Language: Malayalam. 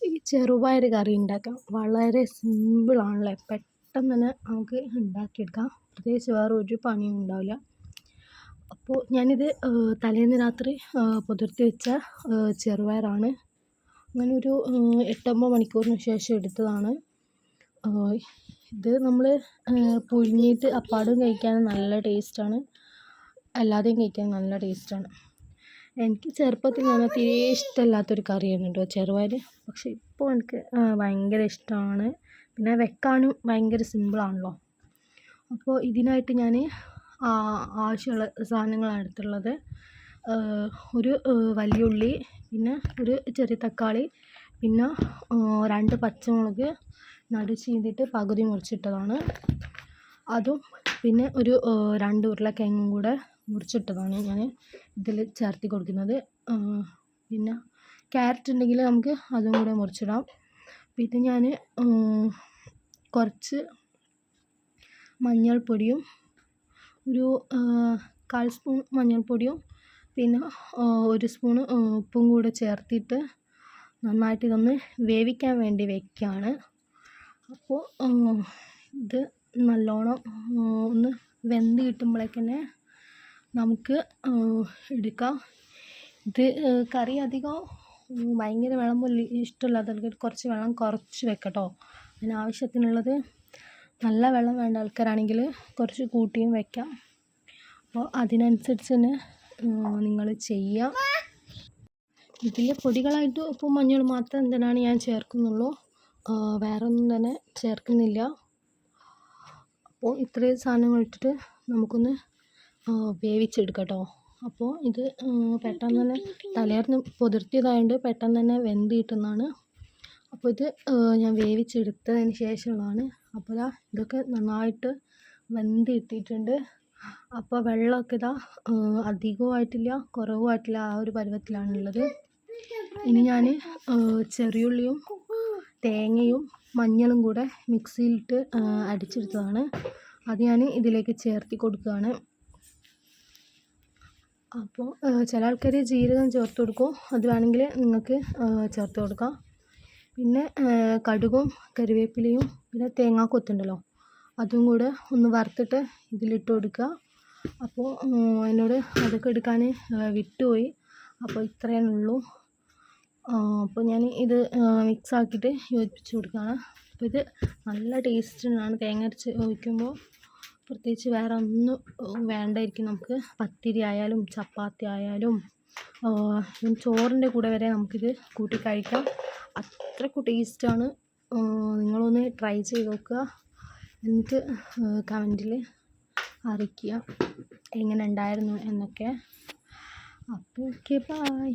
ഈ ചെറുപയർ കറി ഉണ്ടാക്കാൻ വളരെ സിമ്പിളാണല്ലേ. പെട്ടെന്ന് തന്നെ നമുക്ക് ഉണ്ടാക്കിയെടുക്കാം. പ്രത്യേകിച്ച് വേറെ ഒരു പണിയും ഉണ്ടാവില്ല. അപ്പോൾ ഞാനിത് തലേന്ന് രാത്രി കുതിർത്തി വെച്ച ചെറുപയറാണ്. അങ്ങനെ ഒരു 8-9 മണിക്കൂറിന് ശേഷം എടുത്തതാണ്. ഇത് നമ്മൾ പുഴുങ്ങിയിട്ട് അപ്പാടും കഴിക്കാൻ നല്ല ടേസ്റ്റാണ്, അല്ലാതെയും കഴിക്കാൻ നല്ല ടേസ്റ്റാണ്. എനിക്ക് ചെറുപ്പത്തിൽ ഞാൻ തീരെ ഇഷ്ടമില്ലാത്തൊരു കറിയായിരുന്നു കേട്ടോ ചെറുപയർ. പക്ഷെ ഇപ്പോൾ എനിക്ക് ഭയങ്കര ഇഷ്ടമാണ്. പിന്നെ വെക്കാനും ഭയങ്കര സിമ്പിളാണല്ലോ. അപ്പോൾ ഇതിനായിട്ട് ഞാൻ ആവശ്യമുള്ള സാധനങ്ങളാണ് എടുത്തുള്ളത്. ഒരു വലിയ ഉള്ളി, പിന്നെ ഒരു ചെറിയ തക്കാളി, പിന്നെ 2 പച്ചമുളക് നടു ചീന്തിയിട്ട് പകുതി മുറിച്ചിട്ടതാണ്. അതും പിന്നെ ഒരു 2 ഉരുളക്കിഴങ്ങും കൂടെ മുറിച്ചിട്ടതാണ് ഞാൻ ഇതിൽ ചേർത്ത് കൊടുക്കുന്നത്. പിന്നെ ക്യാരറ്റ് ഉണ്ടെങ്കിൽ നമുക്ക് അതും കൂടെ മുറിച്ചിടാം. പിന്നെ ഞാൻ കുറച്ച് മഞ്ഞൾപ്പൊടിയും, ഒരു 1/4 സ്പൂൺ മഞ്ഞൾപ്പൊടിയും, പിന്നെ 1 സ്പൂൺ ഉപ്പും കൂടെ ചേർത്തിട്ട് നന്നായിട്ട് ഇതൊന്ന് വേവിക്കാൻ വേണ്ടി വയ്ക്കുകയാണ്. അപ്പോൾ ഇത് നല്ലോണം ഒന്ന് വെന്ത് കിട്ടുമ്പോഴേക്കന്നെ നമുക്ക് എടുക്കാം. ഇത് കറി അധികം ഭയങ്കര വെള്ളം പോലെ ഇഷ്ടമില്ലാത്തവർക്ക് കുറച്ച് വെള്ളം കുറച്ച് വെക്കട്ടോ. അതിനാവശ്യത്തിനുള്ളത് നല്ല വെള്ളം വേണ്ട ആൾക്കാരാണെങ്കിൽ കുറച്ച് കൂട്ടിയും വെക്കാം. അപ്പോൾ അതിനനുസരിച്ച് തന്നെ നിങ്ങൾ ചെയ്യുക. ഇതിൽ പൊടികളായിട്ട് ഉപ്പും മഞ്ഞളും മാത്രം എന്തിനാണ് ഞാൻ ചേർക്കുന്നുള്ളൂ, വേറെ ഒന്നും തന്നെ ചേർക്കുന്നില്ല. അപ്പോൾ ഇത്രയും സാധനങ്ങൾ ഇട്ടിട്ട് നമുക്കൊന്ന് വേവിച്ചെടുക്കാം കേട്ടോ. അപ്പോൾ ഇത് പെട്ടെന്ന് തന്നെ തലേന്ന് കുതിർത്തിയതായതുകൊണ്ട് പെട്ടെന്ന് തന്നെ വെന്ത് കിട്ടുന്നതാണ്. അപ്പോൾ ഇത് ഞാൻ വേവിച്ചെടുത്തതിന് ശേഷമുള്ളതാണ്. അപ്പോൾ ഇതൊക്കെ നന്നായിട്ട് വെന്ത് കിട്ടിയിട്ടുണ്ട്. അപ്പോൾ വെള്ളമൊക്കെ അധികമായിട്ടില്ല കുറവുമായിട്ടില്ല, ആ ഒരു പരുവത്തിലാണുള്ളത്. ഇനി ഞാൻ ചെറിയുള്ളിയും തേങ്ങയും മഞ്ഞളും കൂടെ മിക്സിയിലിട്ട് അടിച്ചെടുത്തതാണ്. അത് ഞാൻ ഇതിലേക്ക് ചേർത്ത് കൊടുക്കുകയാണ്. അപ്പോൾ ചില ആൾക്കാർ ജീരകം ചേർത്ത് കൊടുക്കും, അത് വേണമെങ്കിൽ നിങ്ങൾക്ക് ചേർത്ത് കൊടുക്കാം. പിന്നെ കടുകും കറിവേപ്പിലയും പിന്നെ തേങ്ങാക്കൊത്തുണ്ടല്ലോ, അതും കൂടെ ഒന്ന് വറുത്തിട്ട് ഇതിലിട്ട് കൊടുക്കുക. അപ്പോൾ എന്നോട് അതൊക്കെ എടുക്കാൻ വിട്ടുപോയി. അപ്പോൾ ഇത്രയേ ഉള്ളൂ. അപ്പോൾ ഞാൻ ഇത് മിക്സ് ആക്കിയിട്ട് യോജിപ്പിച്ച് കൊടുക്കുകയാണ്. അപ്പോൾ ഇത് നല്ല ടേസ്റ്റിനാണ് തേങ്ങ അരച്ച് ഒഴിക്കുമ്പോൾ. പ്രത്യേകിച്ച് വേറെ ഒന്നും വേണ്ടായിരിക്കും. നമുക്ക് പത്തിരി ആയാലും ചപ്പാത്തി ആയാലും ചോറിൻ്റെ കൂടെ വരെ നമുക്കിത് കൂട്ടി കഴിക്കാം. അത്രയ്ക്ക് ടേസ്റ്റാണ്. നിങ്ങളൊന്ന് ട്രൈ ചെയ്ത് നോക്കുക, എന്നിട്ട് കമൻറ്റിൽ അറിയിക്കുക എങ്ങനെ ഉണ്ടായിരുന്നു എന്നൊക്കെ. അപ്പോൾ ഓക്കെ, ബൈ.